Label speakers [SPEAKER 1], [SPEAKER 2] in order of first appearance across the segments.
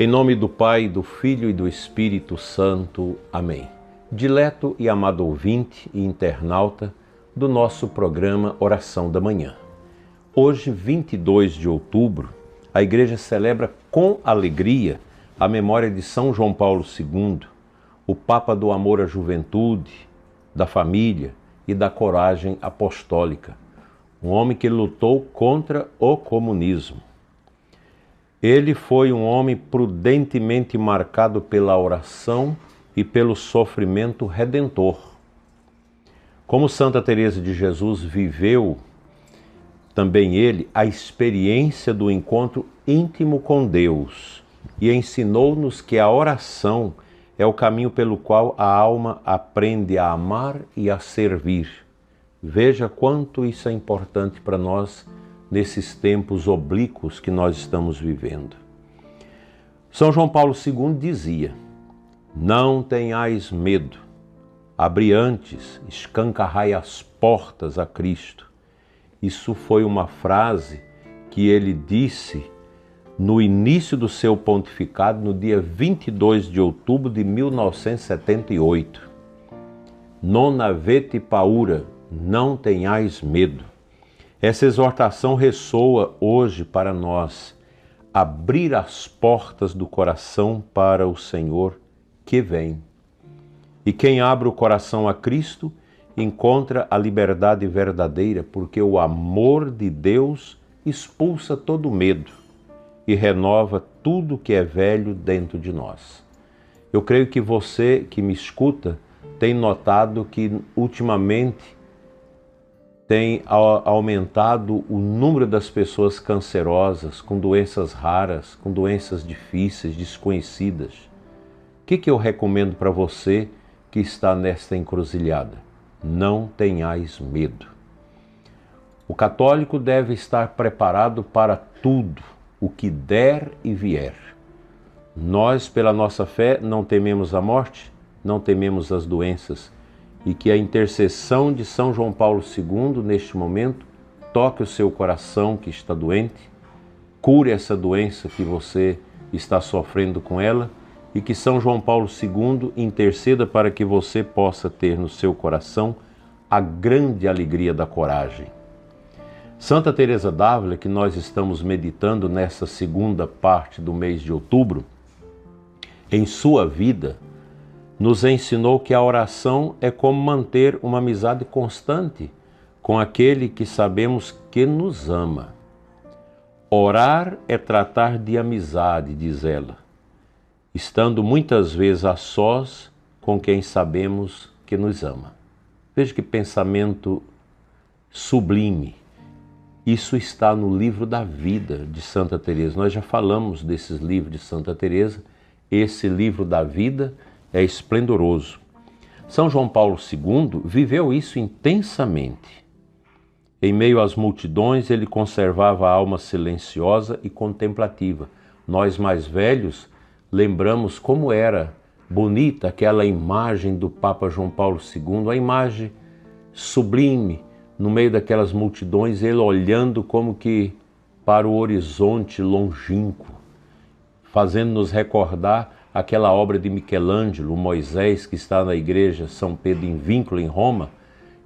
[SPEAKER 1] Em nome do Pai, do Filho e do Espírito Santo. Amém. Dileto e amado ouvinte e internauta do nosso programa Oração da Manhã. Hoje, 22 de outubro, a Igreja celebra com alegria a memória de São João Paulo II, o Papa do amor à juventude, da família e da coragem apostólica, um homem que lutou contra o comunismo. Ele foi um homem prudentemente marcado pela oração e pelo sofrimento redentor. Como Santa Teresa de Jesus viveu também ele a experiência do encontro íntimo com Deus e ensinou-nos que a oração é o caminho pelo qual a alma aprende a amar e a servir. Veja quanto isso é importante para nós nesses tempos oblíquos que nós estamos vivendo. São João Paulo II dizia: não tenhais medo, abri antes, escancarai as portas a Cristo. Isso foi uma frase que ele disse no início do seu pontificado, no dia 22 de outubro de 1978. Non avete paura, não tenhais medo. Essa exortação ressoa hoje para nós, abrir as portas do coração para o Senhor que vem. E quem abre o coração a Cristo encontra a liberdade verdadeira, porque o amor de Deus expulsa todo medo e renova tudo que é velho dentro de nós. Eu creio que você que me escuta tem notado que ultimamente tem aumentado o número das pessoas cancerosas, com doenças raras, com doenças difíceis, desconhecidas. O que eu recomendo para você que está nesta encruzilhada? Não tenhais medo. O católico deve estar preparado para tudo, o que der e vier. Nós, pela nossa fé, não tememos a morte, não tememos as doenças, e que a intercessão de São João Paulo II, neste momento, toque o seu coração que está doente, cure essa doença que você está sofrendo com ela, e que São João Paulo II interceda para que você possa ter no seu coração a grande alegria da coragem. Santa Teresa d'Ávila, que nós estamos meditando nessa segunda parte do mês de outubro, em sua vida, nos ensinou que a oração é como manter uma amizade constante com aquele que sabemos que nos ama. Orar é tratar de amizade, diz ela, estando muitas vezes a sós com quem sabemos que nos ama. Veja que pensamento sublime. Isso está no livro da vida de Santa Teresa. Nós já falamos desses livros de Santa Teresa. Esse livro da vida é esplendoroso. São João Paulo II viveu isso intensamente. Em meio às multidões, ele conservava a alma silenciosa e contemplativa. Nós mais velhos lembramos como era bonita aquela imagem do Papa João Paulo II, a imagem sublime, no meio daquelas multidões, ele olhando como que para o horizonte longínquo, fazendo-nos recordar aquela obra de Michelangelo, o Moisés, que está na igreja São Pedro em Vínculo, em Roma,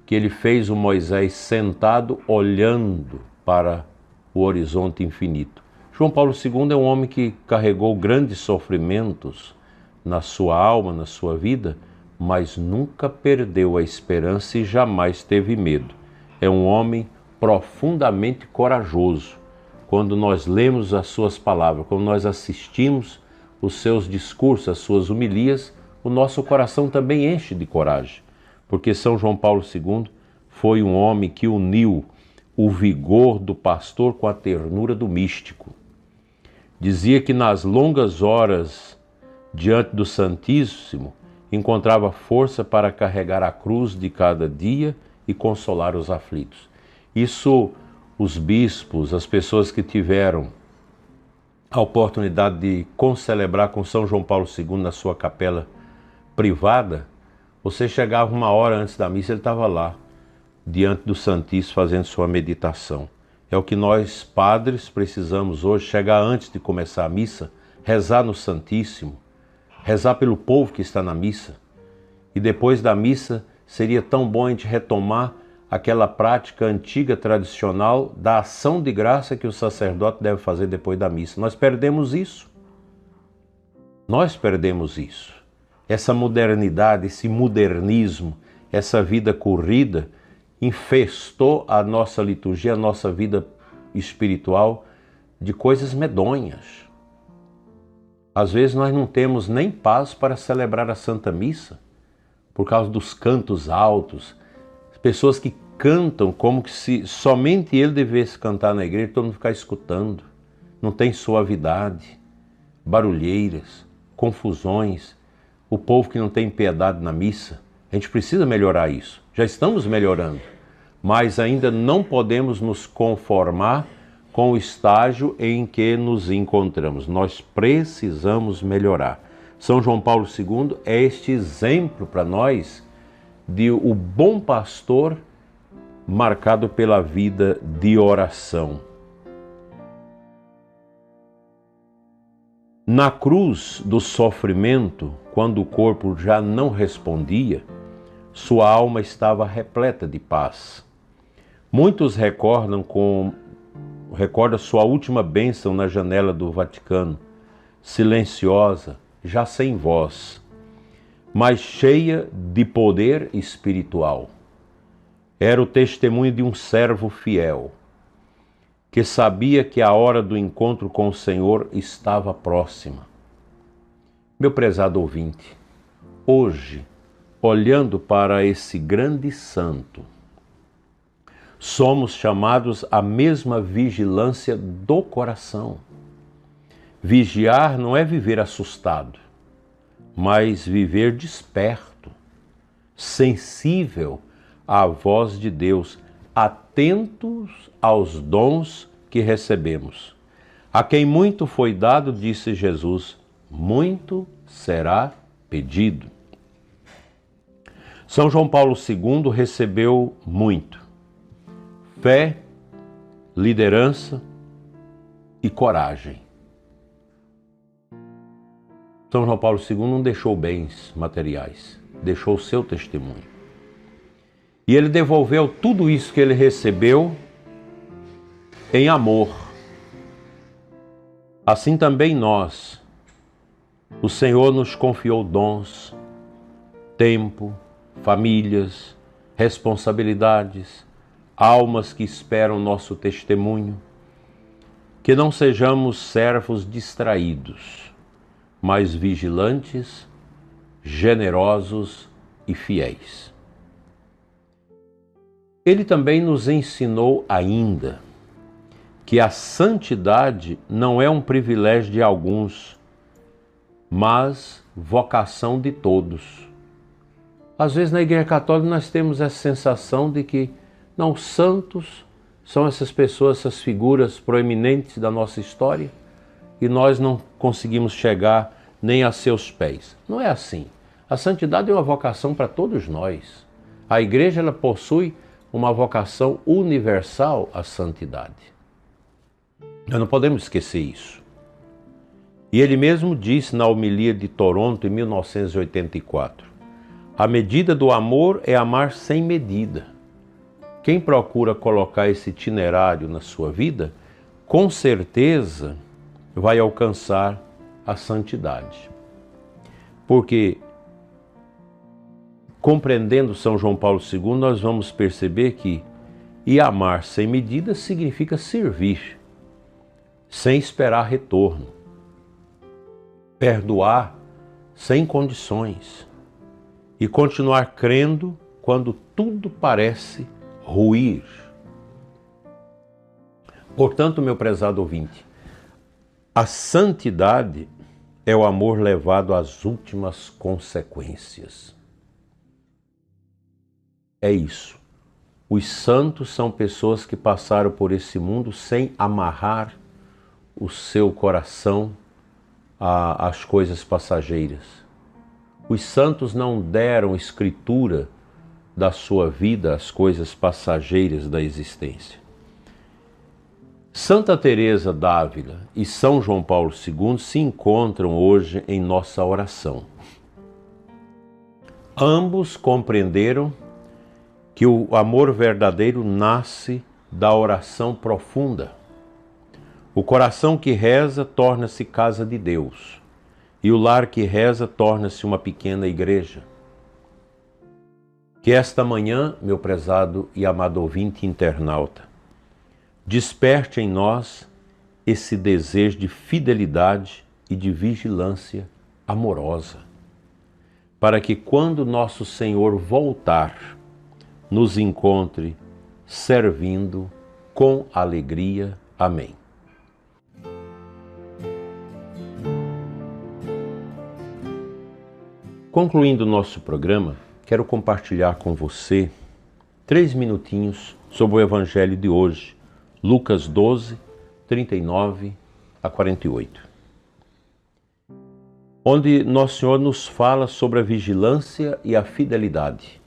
[SPEAKER 1] que ele fez o Moisés sentado olhando para o horizonte infinito. João Paulo II é um homem que carregou grandes sofrimentos na sua alma, na sua vida, mas nunca perdeu a esperança e jamais teve medo. É um homem profundamente corajoso. Quando nós lemos as suas palavras, quando nós assistimos os seus discursos, as suas homilias, o nosso coração também enche de coragem, porque São João Paulo II foi um homem que uniu o vigor do pastor com a ternura do místico. Dizia que nas longas horas diante do Santíssimo encontrava força para carregar a cruz de cada dia e consolar os aflitos. Isso os bispos, as pessoas que tiveram a oportunidade de concelebrar com São João Paulo II na sua capela privada, você chegava uma hora antes da missa, ele estava lá, diante do Santíssimo, fazendo sua meditação. É o que nós, padres, precisamos hoje, chegar antes de começar a missa, rezar no Santíssimo, rezar pelo povo que está na missa. E depois da missa, seria tão bom a gente retomar aquela prática antiga, tradicional, da ação de graça que o sacerdote deve fazer depois da missa. Nós perdemos isso. Nós perdemos isso. Essa modernidade, esse modernismo, essa vida corrida, infestou a nossa liturgia, a nossa vida espiritual de coisas medonhas. Às vezes nós não temos nem paz para celebrar a Santa Missa, por causa dos cantos altos, pessoas que cantam como que se somente ele devesse cantar na igreja, todo mundo ficar escutando. Não tem suavidade, barulheiras, confusões, o povo que não tem piedade na missa. A gente precisa melhorar isso. Já estamos melhorando, mas ainda não podemos nos conformar com o estágio em que nos encontramos. Nós precisamos melhorar. São João Paulo II é este exemplo para nós de o bom pastor marcado pela vida de oração. Na cruz do sofrimento, quando o corpo já não respondia, sua alma estava repleta de paz. Muitos recordam sua última bênção na janela do Vaticano, silenciosa, já sem voz, mas cheia de poder espiritual. Era o testemunho de um servo fiel, que sabia que a hora do encontro com o Senhor estava próxima. Meu prezado ouvinte, hoje, olhando para esse grande santo, somos chamados à mesma vigilância do coração. Vigiar não é viver assustado, mas viver desperto, sensível à voz de Deus, atentos aos dons que recebemos. A quem muito foi dado, disse Jesus, muito será pedido. São João Paulo II recebeu muito: fé, liderança e coragem. São João Paulo II não deixou bens materiais, deixou o seu testemunho. E ele devolveu tudo isso que ele recebeu em amor. Assim também nós. O Senhor nos confiou dons, tempo, famílias, responsabilidades, almas que esperam nosso testemunho. Que não sejamos servos distraídos, mas vigilantes, generosos e fiéis. Ele também nos ensinou ainda que a santidade não é um privilégio de alguns, mas vocação de todos. Às vezes na Igreja Católica nós temos essa sensação de que não, santos são essas pessoas, essas figuras proeminentes da nossa história, e nós não conseguimos chegar nem a seus pés. Não é assim. A santidade é uma vocação para todos nós. A Igreja ela possui uma vocação universal à santidade. Nós não podemos esquecer isso. E ele mesmo disse na homilia de Toronto, em 1984, a medida do amor é amar sem medida. Quem procura colocar esse itinerário na sua vida, com certeza vai alcançar a santidade. Porque, compreendendo São João Paulo II, nós vamos perceber que amar sem medida significa servir, sem esperar retorno. Perdoar sem condições. E continuar crendo quando tudo parece ruir. Portanto, meu prezado ouvinte, a santidade é o amor levado às últimas consequências. É isso. Os santos são pessoas que passaram por esse mundo sem amarrar o seu coração às coisas passageiras. Os santos não deram escritura da sua vida às coisas passageiras da existência. Santa Teresa d'Ávila e São João Paulo II se encontram hoje em nossa oração. Ambos compreenderam que o amor verdadeiro nasce da oração profunda. O coração que reza torna-se casa de Deus, e o lar que reza torna-se uma pequena igreja. Que esta manhã, meu prezado e amado ouvinte internauta, desperte em nós esse desejo de fidelidade e de vigilância amorosa, para que quando nosso Senhor voltar, nos encontre servindo com alegria. Amém. Concluindo o nosso programa, quero compartilhar com você 3 minutinhos sobre o Evangelho de hoje, Lucas 12, 39 a 48. Onde Nosso Senhor nos fala sobre a vigilância e a fidelidade.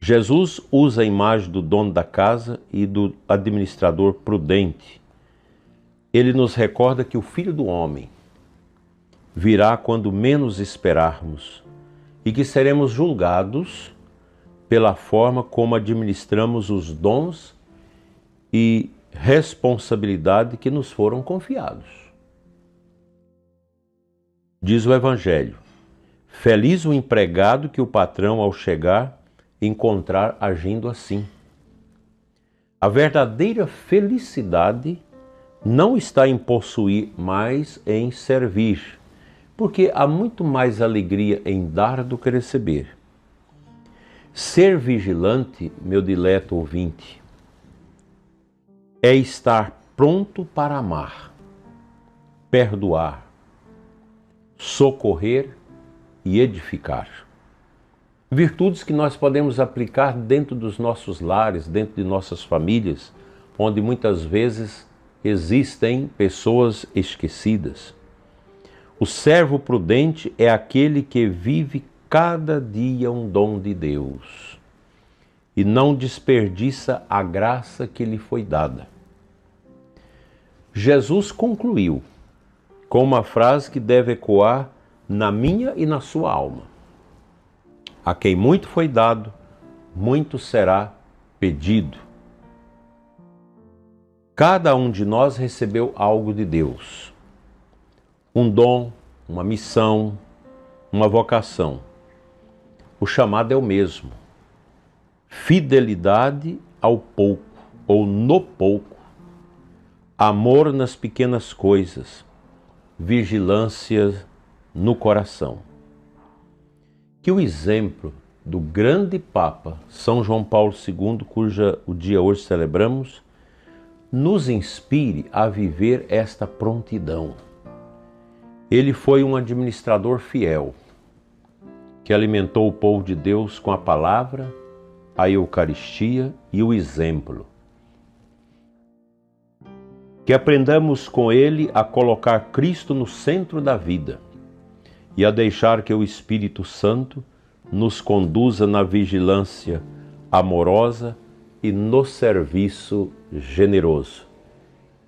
[SPEAKER 1] Jesus usa a imagem do dono da casa e do administrador prudente. Ele nos recorda que o Filho do Homem virá quando menos esperarmos e que seremos julgados pela forma como administramos os dons e responsabilidade que nos foram confiados. Diz o Evangelho: feliz o empregado que o patrão, ao chegar, encontrar agindo assim. A verdadeira felicidade não está em possuir, mas em servir, porque há muito mais alegria em dar do que receber. Ser vigilante, meu dileto ouvinte, é estar pronto para amar, perdoar, socorrer e edificar. Virtudes que nós podemos aplicar dentro dos nossos lares, dentro de nossas famílias, onde muitas vezes existem pessoas esquecidas. O servo prudente é aquele que vive cada dia um dom de Deus e não desperdiça a graça que lhe foi dada. Jesus concluiu com uma frase que deve ecoar na minha e na sua alma: a quem muito foi dado, muito será pedido. Cada um de nós recebeu algo de Deus. Um dom, uma missão, uma vocação. O chamado é o mesmo. Fidelidade ao pouco, ou no pouco. Amor nas pequenas coisas. Vigilância no coração. Que o exemplo do grande Papa São João Paulo II, cuja o dia hoje celebramos, nos inspire a viver esta prontidão. Ele foi um administrador fiel, que alimentou o povo de Deus com a palavra, a Eucaristia e o exemplo. Que aprendamos com ele a colocar Cristo no centro da vida e a deixar que o Espírito Santo nos conduza na vigilância amorosa e no serviço generoso.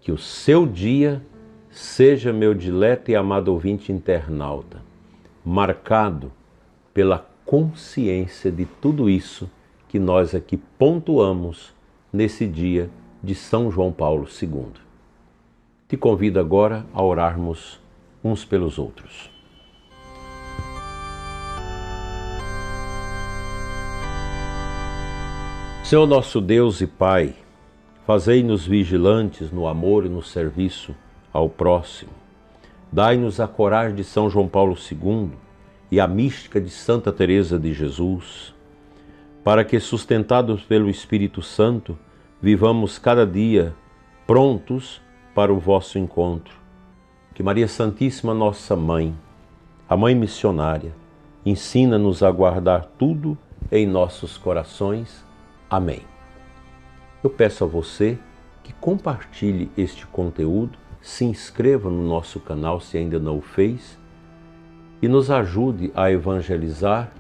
[SPEAKER 1] Que o seu dia seja, meu dileto e amado ouvinte internauta, marcado pela consciência de tudo isso que nós aqui pontuamos nesse dia de São João Paulo II. Te convido agora a orarmos uns pelos outros. Senhor nosso Deus e Pai, fazei-nos vigilantes no amor e no serviço ao próximo. Dai-nos a coragem de São João Paulo II e a mística de Santa Teresa de Jesus, para que, sustentados pelo Espírito Santo, vivamos cada dia prontos para o vosso encontro. Que Maria Santíssima, nossa Mãe, a Mãe missionária, ensina-nos a guardar tudo em nossos corações. Amém. Eu peço a você que compartilhe este conteúdo, se inscreva no nosso canal se ainda não o fez e nos ajude a evangelizar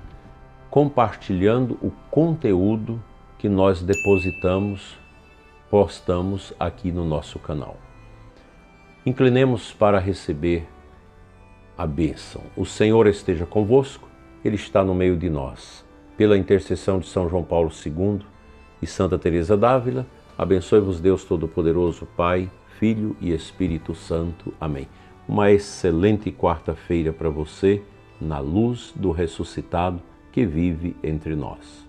[SPEAKER 1] compartilhando o conteúdo que nós depositamos postamos aqui no nosso canal. Inclinemos para receber a bênção. O Senhor esteja convosco, Ele está no meio de nós. Pela intercessão de São João Paulo II e Santa Teresa d'Ávila, abençoe-vos Deus Todo-Poderoso, Pai, Filho e Espírito Santo. Amém. Uma excelente quarta-feira para você, na luz do ressuscitado que vive entre nós.